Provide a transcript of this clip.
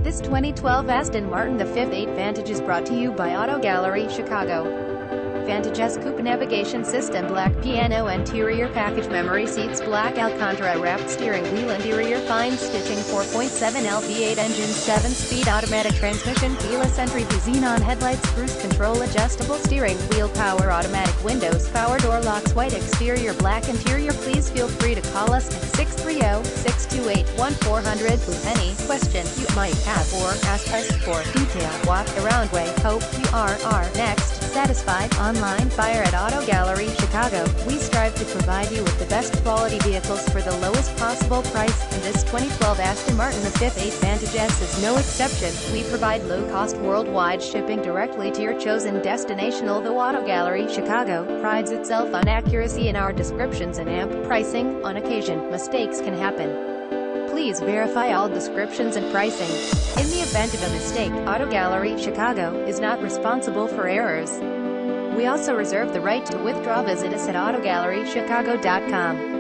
This 2012 Aston Martin V8 Vantage is brought to you by Auto Gallery Chicago. Vantage has coupe navigation system, black piano interior, package memory seats, black Alcantara wrapped steering wheel, interior fine stitching, 4.7L V8 engine, 7-speed automatic transmission, keyless entry, xenon headlights, cruise control, adjustable steering wheel, power automatic windows, power door locks, white exterior, black interior. Please feel free to call us at 630-628-1400 with any question you might have or ask us for detailed walk around way. Hope you are our next satisfied online buyer at Auto Gallery Chicago. We strive to provide you with the best quality vehicles for the lowest possible price, and this 2012 Aston Martin V8 Vantage S is no exception. We provide low-cost worldwide shipping directly to your chosen destination. Although Auto Gallery Chicago prides itself on accuracy in our descriptions and amp pricing, on occasion, mistakes can happen. Please verify all descriptions and pricing. In the event of a mistake, Auto Gallery Chicago is not responsible for errors. We also reserve the right to withdraw. Visit us at autogallerychicago.com.